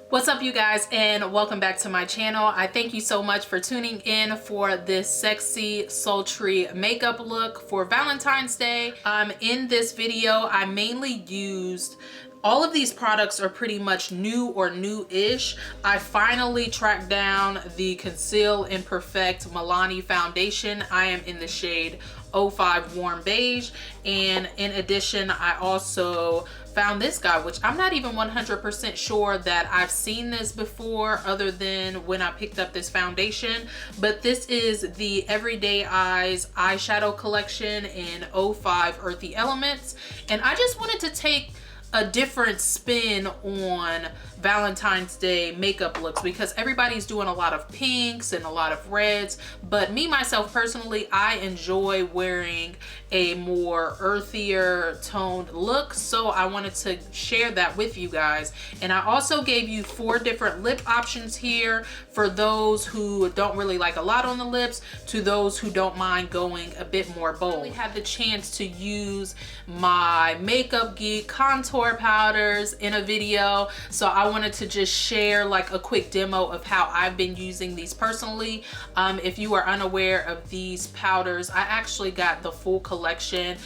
What's up, you guys, and welcome back to my channel. I thank you so much for tuning in for this sexy, sultry makeup look for Valentine's Day. In this video, I mainly used all of these products are pretty much new or new-ish. I finally tracked down the Conceal and Perfect Milani foundation. I am in the shade 05 Warm Beige, and in addition, I also found this guy, which I'm not even 100% sure that I've seen this before other than when I picked up this foundation, but this is the Everyday Eyes eyeshadow collection in 05 Earthy Elements, and I just wanted to take a different spin on Valentine's Day makeup looks because everybody's doing a lot of pinks and a lot of reds, but me myself personally, I enjoy wearing a more earthier toned look, so I wanted to share that with you guys. And I also gave you 4 different lip options here for those who don't really like a lot on the lips to those who don't mind going a bit more bold. We had the chance to use my MakeUp Geek contour powders in a video, so I wanted to just share like a quick demo of how I've been using these personally. If you are unaware of these powders, I actually got the full collection,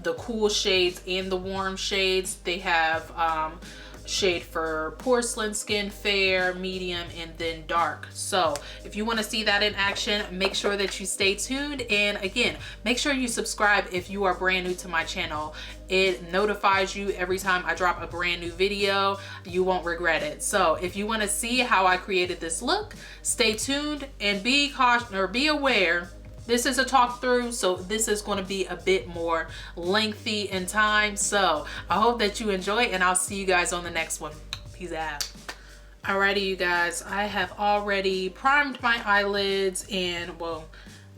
the cool shades and the warm shades. They have shade for porcelain skin, fair, medium, and then dark. So if you want to see that in action, make sure that you stay tuned, and again, make sure you subscribe if you are brand new to my channel. It notifies you every time I drop a brand new video. You won't regret it. So if you want to see how I created this look, stay tuned and be cautious or be aware. This is a talk through, so this is going to be a bit more lengthy in time. So I hope that you enjoy, and I'll see you guys on the next one. Peace out. Alrighty, you guys, I have already primed my eyelids and, well,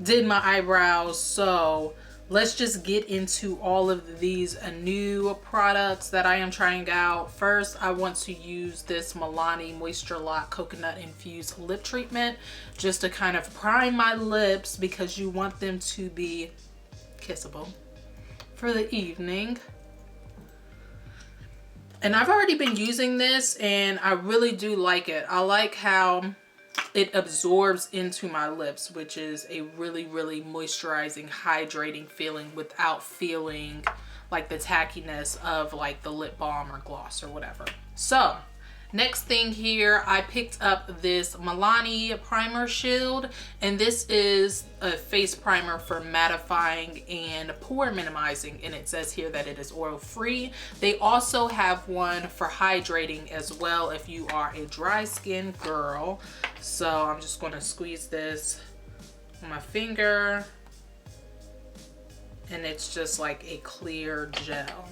did my eyebrows. So let's just get into all of these new products that I am trying out. First, I want to use this Milani Moisture Lock Coconut Infused Lip Treatment just to kind of prime my lips because you want them to be kissable for the evening. And I've already been using this and I really do like it. I like how it absorbs into my lips, which is a really moisturizing, hydrating feeling without feeling like the tackiness of like the lip balm or gloss or whatever. So next thing here, I picked up this Milani Primer Shield, and this is a face primer for mattifying and pore minimizing, and it says here that it is oil free. They also have one for hydrating as well if you are a dry skin girl. So I'm just going to squeeze this on my finger, and it's just like a clear gel.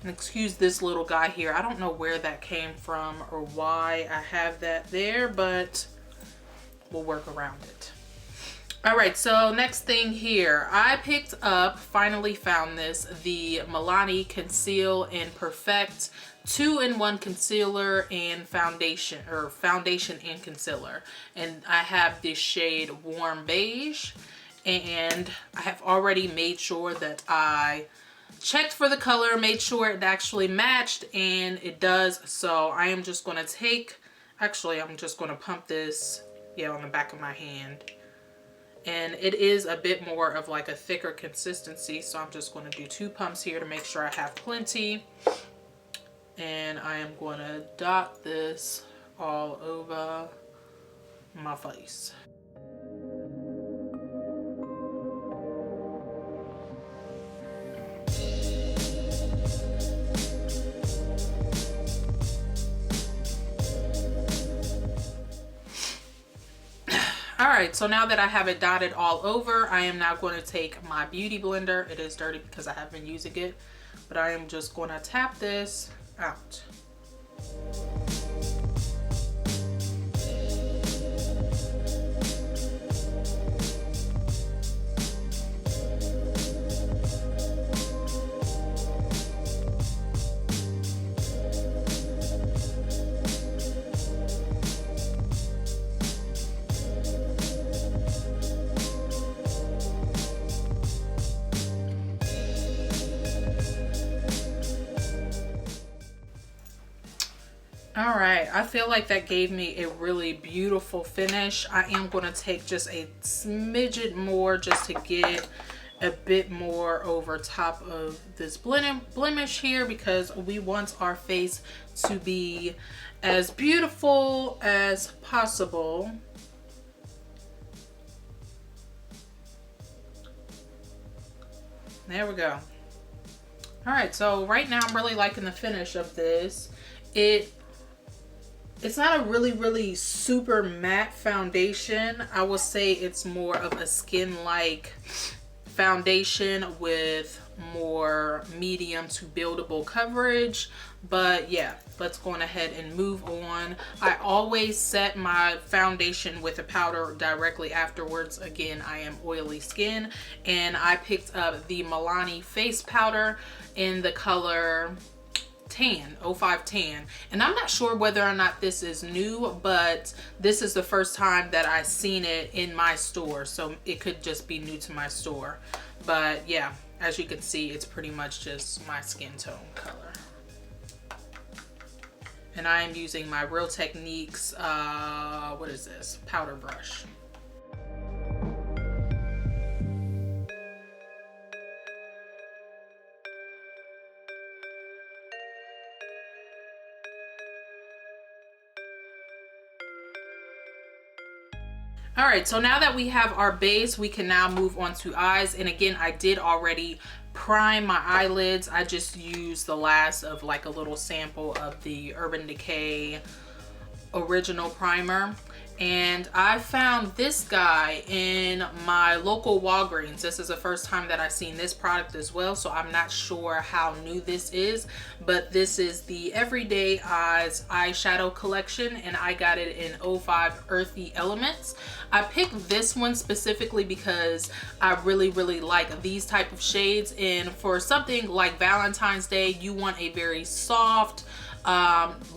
And excuse this little guy here. I don't know where that came from or why I have that there, but we'll work around it. All right, so next thing here, I picked up, finally found this, the Milani Conceal and Perfect 2-in-1 concealer and foundation, or foundation and concealer. And I have this shade Warm Beige, and I have already made sure that I checked for the color, made sure it actually matched, and it does. So I am just going to take, actually I'm just going to pump this, yeah, on the back of my hand. And it is a bit more of like a thicker consistency, so I'm just going to do 2 pumps here to make sure I have plenty. And I am going to dot this all over my face. Alright, so now that I have it dotted all over, I am now going to take my beauty blender. It is dirty because I have been using it, but I am just going to tap this out. All right, I feel like that gave me a really beautiful finish. I am going to take just a smidgen more just to get a bit more over top of this blemish here, because we want our face to be as beautiful as possible. There we go. All right, so right now I'm really liking the finish of this. It's not a really super matte foundation. I will say it's more of a skin-like foundation with more medium to buildable coverage. But yeah, let's go on ahead and move on. I always set my foundation with a powder directly afterwards. Again, I am oily skin, and I picked up the Milani face powder in the color tan, 05 tan, and I'm not sure whether or not this is new, but this is the first time that I've seen it in my store, so it could just be new to my store. But yeah, as you can see, it's pretty much just my skin tone color. And I am using my Real Techniques what is this, powder brush. All right, so now that we have our base, we can now move on to eyes. And again, I did already prime my eyelids. I just used the last of like a little sample of the Urban Decay original primer. And I found this guy in my local Walgreens. This is the first time that I've seen this product as well, so I'm not sure how new this is, but this is the Everyday Eyes eyeshadow collection, and I got it in 05 Earthy Elements. I picked this one specifically because I really like these type of shades, and for something like Valentine's Day, you want a very soft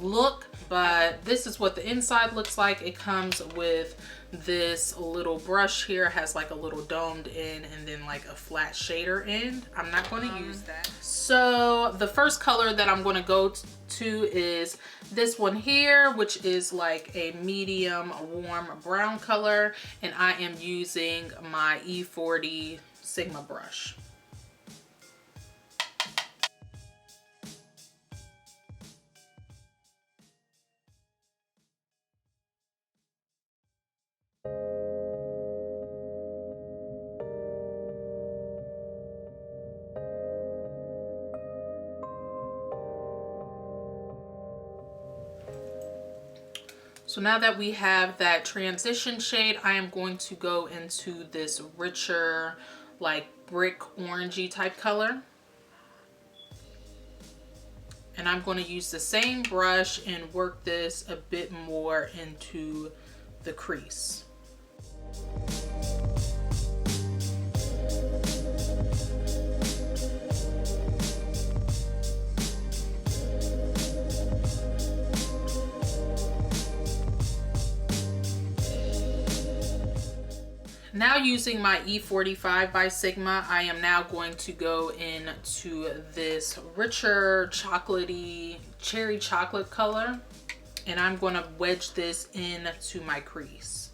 look. But this is what the inside looks like. It comes with this little brush here, has like a little domed end and then like a flat shader end. I'm not going to use that. So the first color that I'm going to go to is this one here, which is like a medium warm brown color, and I am using my E40 Sigma brush. So now that we have that transition shade, I am going to go into this richer, like brick orangey type color. And I'm going to use the same brush and work this a bit more into the crease. Now using my E45 by Sigma, I am now going to go into this richer chocolatey cherry chocolate color, and I'm going to wedge this into my crease,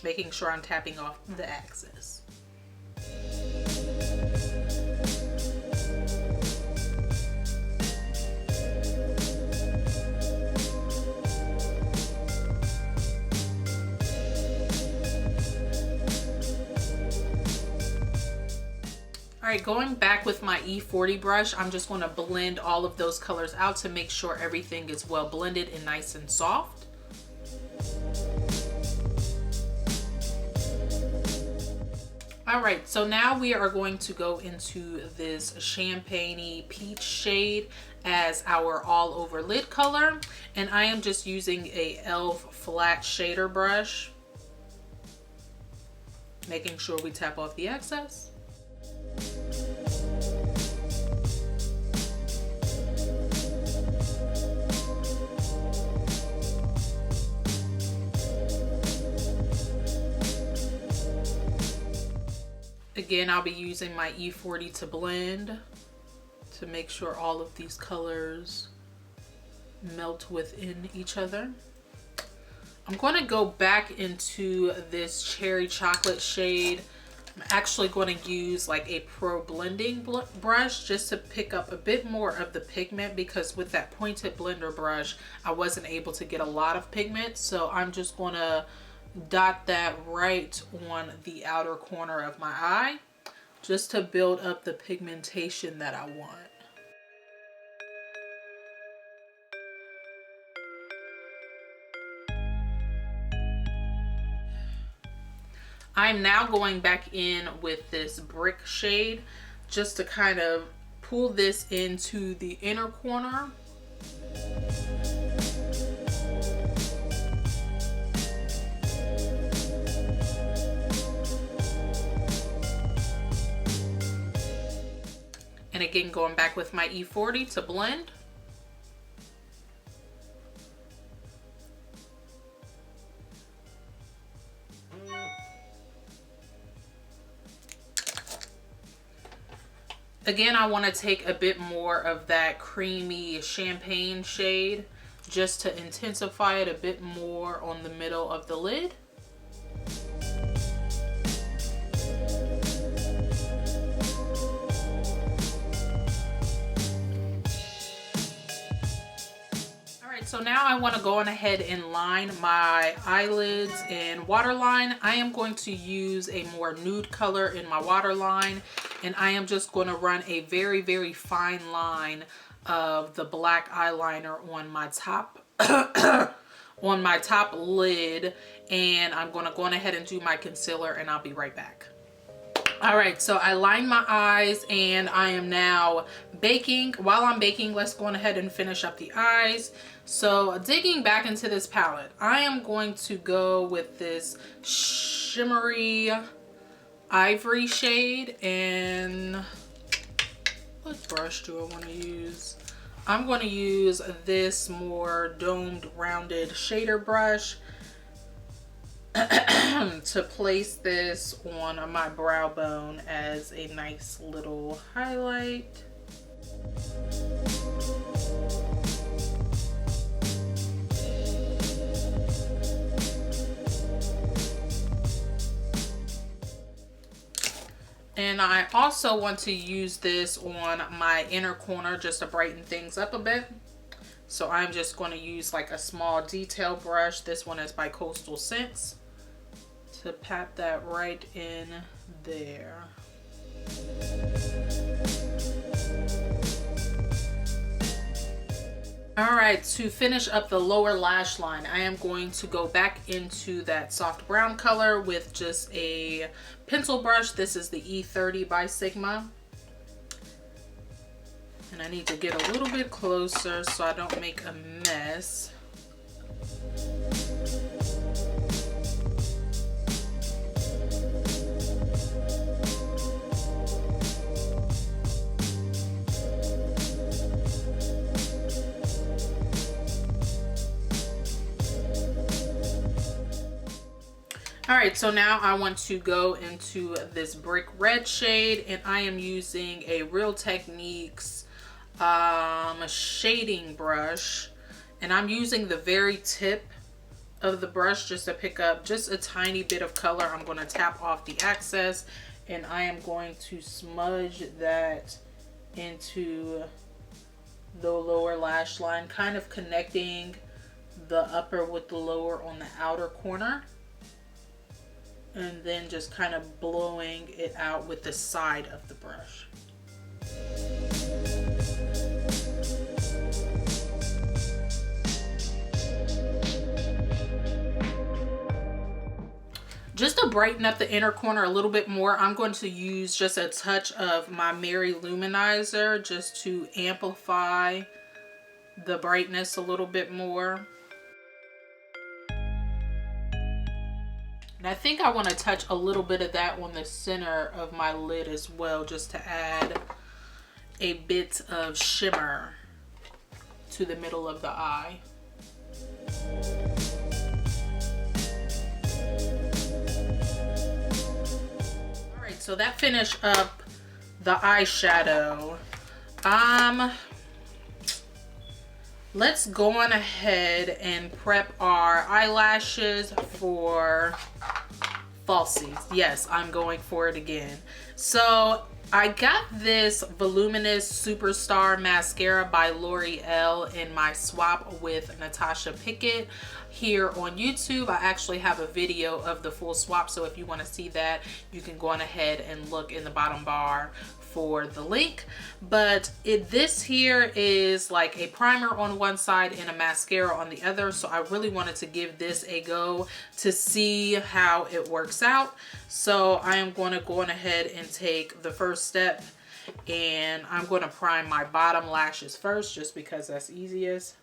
making sure I'm tapping off the axis. All right, going back with my E40 brush, I'm just going to blend all of those colors out to make sure everything is well blended and nice and soft. All right, so now we are going to go into this champagne-y peach shade as our all over lid color, and I am just using a e.l.f. flat shader brush, making sure we tap off the excess. Again, I'll be using my E40 to blend, to make sure all of these colors melt within each other. I'm going to go back into this cherry chocolate shade. I'm actually going to use like a pro blending brush just to pick up a bit more of the pigment, because with that pointed blender brush I wasn't able to get a lot of pigment. So I'm just going to dot that right on the outer corner of my eye just to build up the pigmentation that I want. I'm now going back in with this brick shade just to kind of pull this into the inner corner. And again, going back with my E40 to blend. Again, I want to take a bit more of that creamy champagne shade just to intensify it a bit more on the middle of the lid. So now I want to go on ahead and line my eyelids in waterline. I am going to use a more nude color in my waterline, and I am just going to run a very, very fine line of the black eyeliner on my top on my top lid, and I'm going to go on ahead and do my concealer, and I'll be right back. All right, so I lined my eyes and I am now baking. While I'm baking, let's go on ahead and finish up the eyes. So digging back into this palette, I am going to go with this shimmery ivory shade. And what brush do I want to use? I'm going to use this more domed, rounded shader brush to place this on my brow bone as a nice little highlight. And I also want to use this on my inner corner just to brighten things up a bit. So I'm just going to use like a small detail brush. This one is by Coastal Scents, to pat that right in there. All right, to finish up the lower lash line, I am going to go back into that soft brown color with just a pencil brush. This is the E30 by Sigma. And I need to get a little bit closer so I don't make a mess. All right, so now I want to go into this brick red shade, and I am using a Real Techniques shading brush, and I'm using the very tip of the brush just to pick up just a tiny bit of color. I'm going to tap off the excess, and I am going to smudge that into the lower lash line, kind of connecting the upper with the lower on the outer corner, and then just kind of blowing it out with the side of the brush. Just to brighten up the inner corner a little bit more, I'm going to use just a touch of my Mary Luminizer just to amplify the brightness a little bit more. And I think I want to touch a little bit of that on the center of my lid as well, just to add a bit of shimmer to the middle of the eye. All right, so that finished up the eyeshadow. Let's go on ahead and prep our eyelashes for falsies. Yes, I'm going for it again. So I got this Voluminous Superstar Mascara by L'Oreal in my swap with Natasha Pickett here on YouTube. I actually have a video of the full swap, so if you want to see that, you can go on ahead and look in the bottom bar for the link. But this here is like a primer on one side and a mascara on the other, so I really wanted to give this a go to see how it works out. So I am going to go on ahead and take the first step, and I'm going to prime my bottom lashes first just because that's easiest.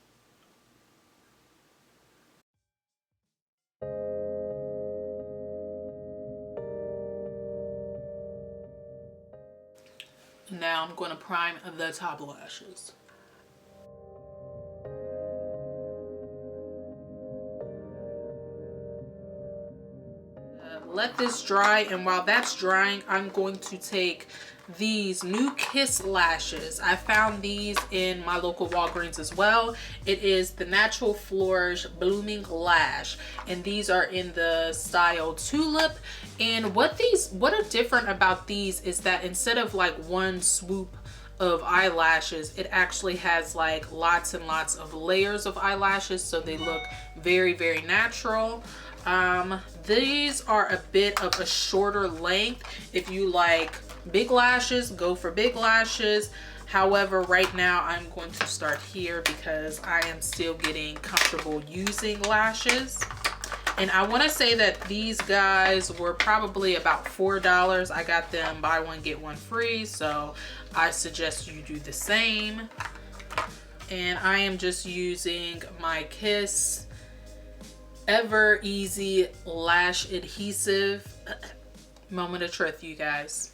Now I'm going to prime the top lashes. Let this dry, and while that's drying, I'm going to take these new Kiss lashes. I found these in my local Walgreens as well. It is the Natural Flourish Blooming Lash, and these are in the style Tulip. And what are different about these is that instead of like one swoop of eyelashes, it actually has like lots and lots of layers of eyelashes, so they look very, very natural. These are a bit of a shorter length. If you like big lashes, go for big lashes. However, right now I'm going to start here because I am still getting comfortable using lashes. And I want to say that these guys were probably about $4. I got them buy one get one free, so I suggest you do the same. And I am just using my Kiss Ever Easy Lash Adhesive. Moment of truth, you guys.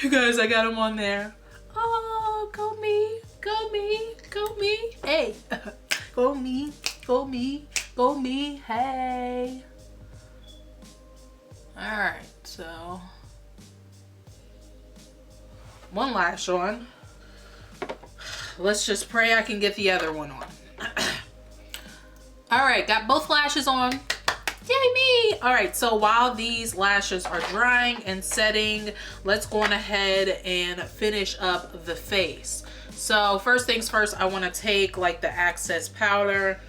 You guys, I got them on there. Oh, go me, go me, go me. Hey, go me, go me. Go me, hey. All right, so one lash on. Let's just pray I can get the other one on. All right, got both lashes on. Yay me! All right, so while these lashes are drying and setting, let's go on ahead and finish up the face. So first things first, I want to take like the Access powder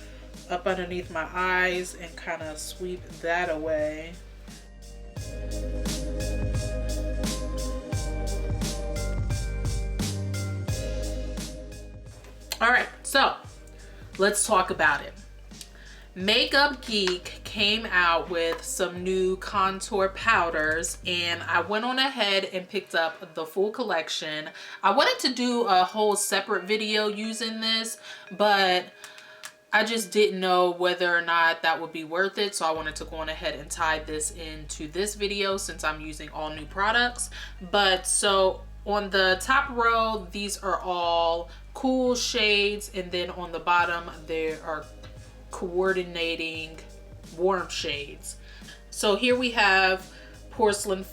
up underneath my eyes and kind of sweep that away. All right, so let's talk about it. MakeUp Geek came out with some new contour powders, and I went on ahead and picked up the full collection. I wanted to do a whole separate video using this, but I just didn't know whether or not that would be worth it, so I wanted to go on ahead and tie this into this video since I'm using all new products. But so on the top row, these are all cool shades, and then on the bottom there are coordinating warm shades. So here we have Porcelain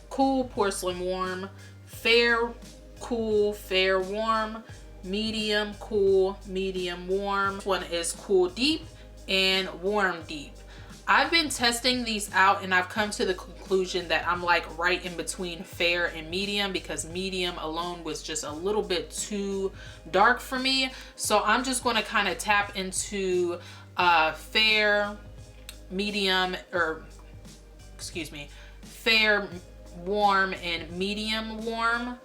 Cool, Porcelain Warm, Fair Cool, Fair Warm, Medium Cool, Medium Warm. This one is Cool Deep and Warm Deep. I've been testing these out and I've come to the conclusion that I'm like right in between fair and medium, because medium alone was just a little bit too dark for me. So I'm just going to kind of tap into fair, medium, or excuse me, fair, warm, and medium warm.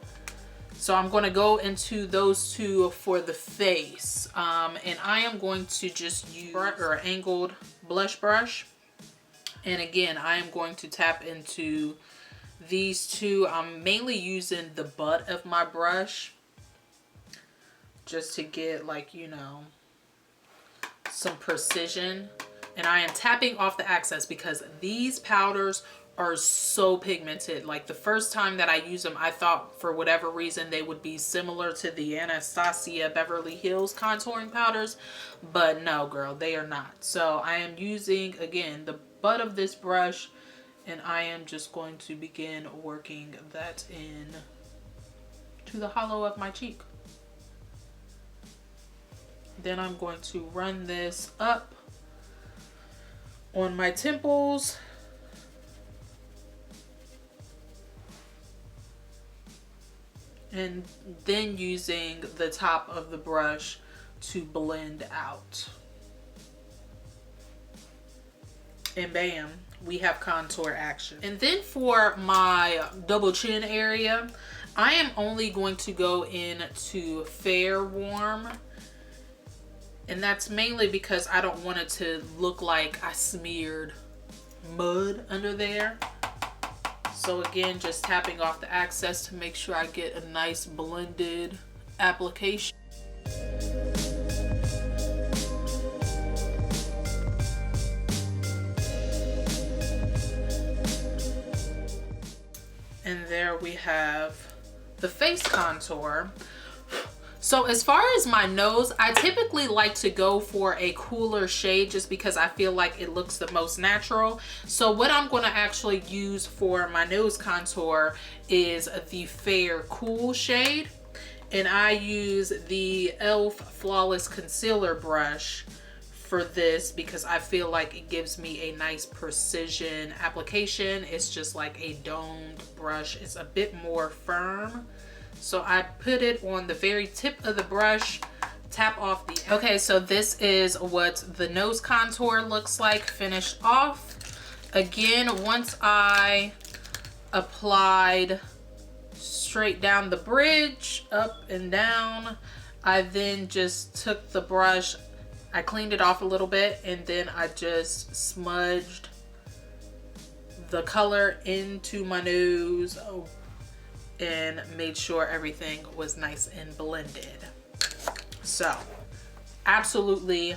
So I'm going to go into those two for the face, and I am going to just use an angled blush brush. And again, I am going to tap into these two. I'm mainly using the butt of my brush just to get, like, you know, some precision. And I am tapping off the excess because these powders are so pigmented. Like the first time that I used them, I thought for whatever reason they would be similar to the Anastasia Beverly Hills contouring powders, but no girl, they are not. So I am using, again, the butt of this brush, and I am just going to begin working that in to the hollow of my cheek. Then I'm going to run this up on my temples. And then using the top of the brush to blend out. And bam, we have contour action. And then for my double chin area, I am only going to go into Fair Warm. And that's mainly because I don't want it to look like I smeared mud under there. So again, just tapping off the excess to make sure I get a nice blended application. And there we have the face contour. So as far as my nose, I typically like to go for a cooler shade just because I feel like it looks the most natural. So what I'm going to actually use for my nose contour is the Fair Cool shade. And I use the e.l.f. Flawless Concealer brush for this because I feel like it gives me a nice precision application. It's just like a domed brush. It's a bit more firm. So I put it on the very tip of the brush, tap off the... Okay, so this is what the nose contour looks like finished off. Again, once I applied straight down the bridge, up and down, I then just took the brush, I cleaned it off a little bit, and then I just smudged the color into my nose. And made sure everything was nice and blended. So absolutely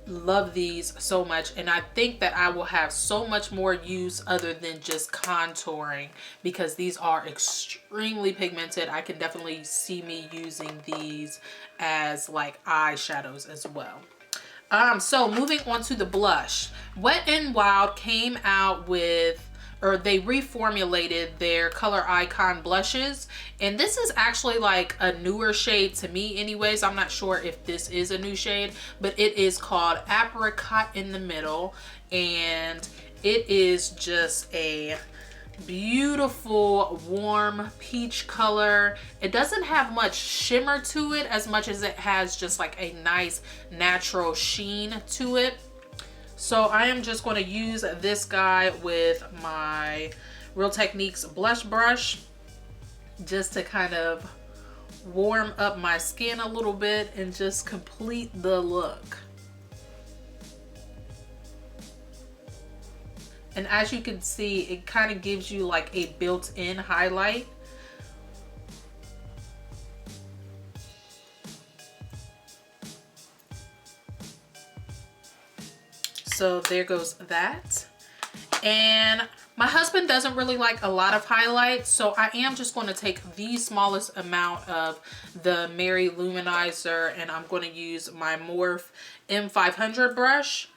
love these so much, and I think that I will have so much more use other than just contouring because these are extremely pigmented. I can definitely see me using these as like eyeshadows as well. So moving on to the blush. Wet n Wild came out with, or they reformulated their Color Icon blushes, and this is actually like a newer shade to me anyways. I'm not sure if this is a new shade, but it is called Apricot in the Middle, and it is just a beautiful warm peach color. It doesn't have much shimmer to it as much as it has just like a nice natural sheen to it. So I am just going to use this guy with my Real Techniques blush brush just to kind of warm up my skin a little bit and just complete the look. And as you can see, it kind of gives you like a built-in highlight. So there goes that. And my husband doesn't really like a lot of highlights, so I am just going to take the smallest amount of the Mary Luminizer, and I'm going to use my Morphe M500 brush,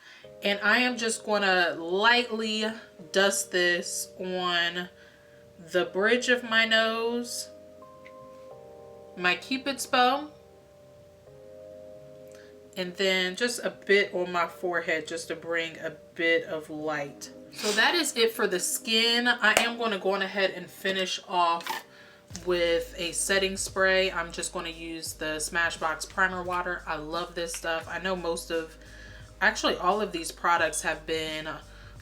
and I am just going to lightly dust this on the bridge of my nose, my Cupid's bow, and then just a bit on my forehead just to bring a bit of light. So that is it for the skin. I am going to go on ahead and finish off with a setting spray. I'm just going to use the Smashbox Primer Water. I love this stuff. I know most of, actually all of these products have been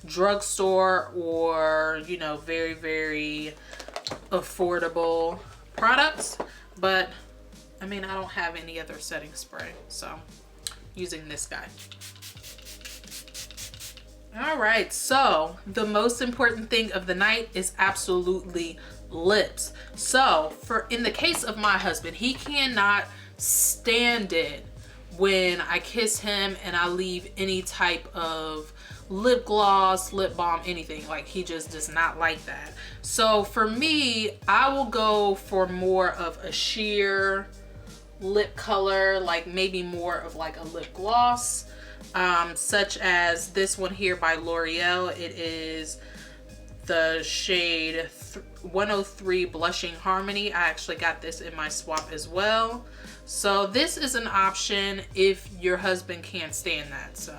drugstore or, you know, very, very affordable products. But, I mean, I don't have any other setting spray, so using this guy. All right, so the most important thing of the night is absolutely lips. So in the case of my husband, he cannot stand it when I kiss him and I leave any type of lip gloss, lip balm, anything. Like, he just does not like that. So for me, I will go for more of a sheer lip color, like maybe more of like a lip gloss, such as this one here by L'Oreal. It is the shade 103 Blushing Harmony. I actually got this in my swap as well. So this is an option if your husband can't stand that. So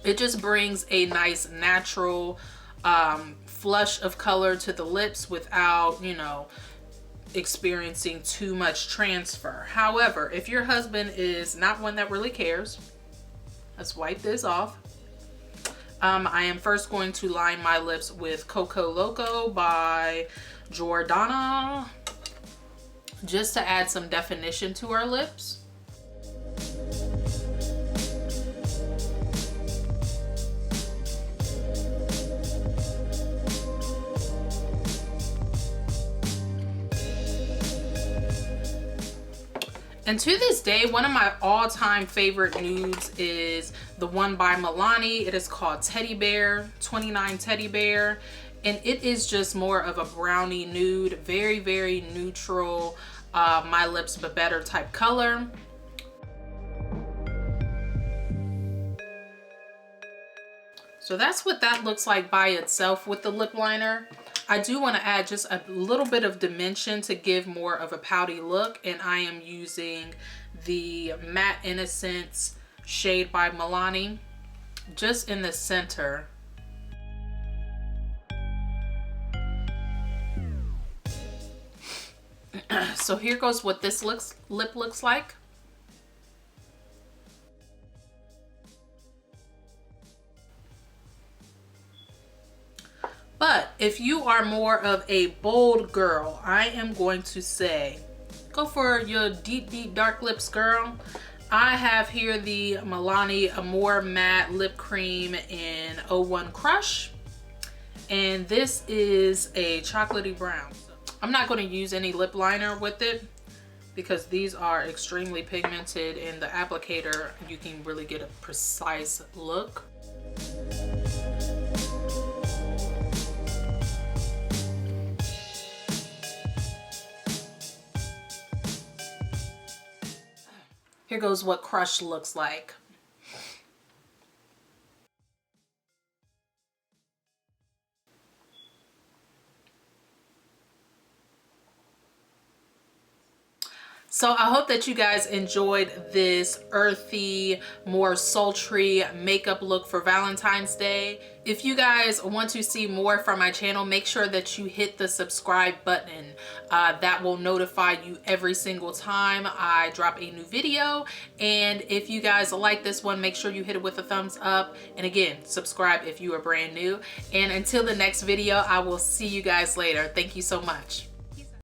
it just brings a nice natural flush of color to the lips without, you know, experiencing too much transfer. However, if your husband is not one that really cares, let's wipe this off. I am first going to line my lips with Coco Loco by Jordana, just to add some definition to our lips. And to this day, one of my all-time favorite nudes is the one by Milani. It is called Teddy Bear, 29 Teddy Bear. And it is just more of a brownie nude, very, very neutral, my lips but better type color. So that's what that looks like by itself with the lip liner. I do want to add just a little bit of dimension to give more of a pouty look, and I am using the Matte Innocence shade by Milani just in the center. So here goes what this lip looks like. But if you are more of a bold girl, I am going to say, go for your deep, deep dark lips, girl. I have here the Milani Amore Matte Lip Cream in 01 Crush. And this is a chocolatey brown. I'm not going to use any lip liner with it because these are extremely pigmented. In the applicator, you can really get a precise look. Here goes what Crush looks like. So I hope that you guys enjoyed this earthy, more sultry makeup look for Valentine's Day. If you guys want to see more from my channel, make sure that you hit the subscribe button. That will notify you every single time I drop a new video. And if you guys like this one, make sure you hit it with a thumbs up. And again, subscribe if you are brand new. And until the next video, I will see you guys later. Thank you so much.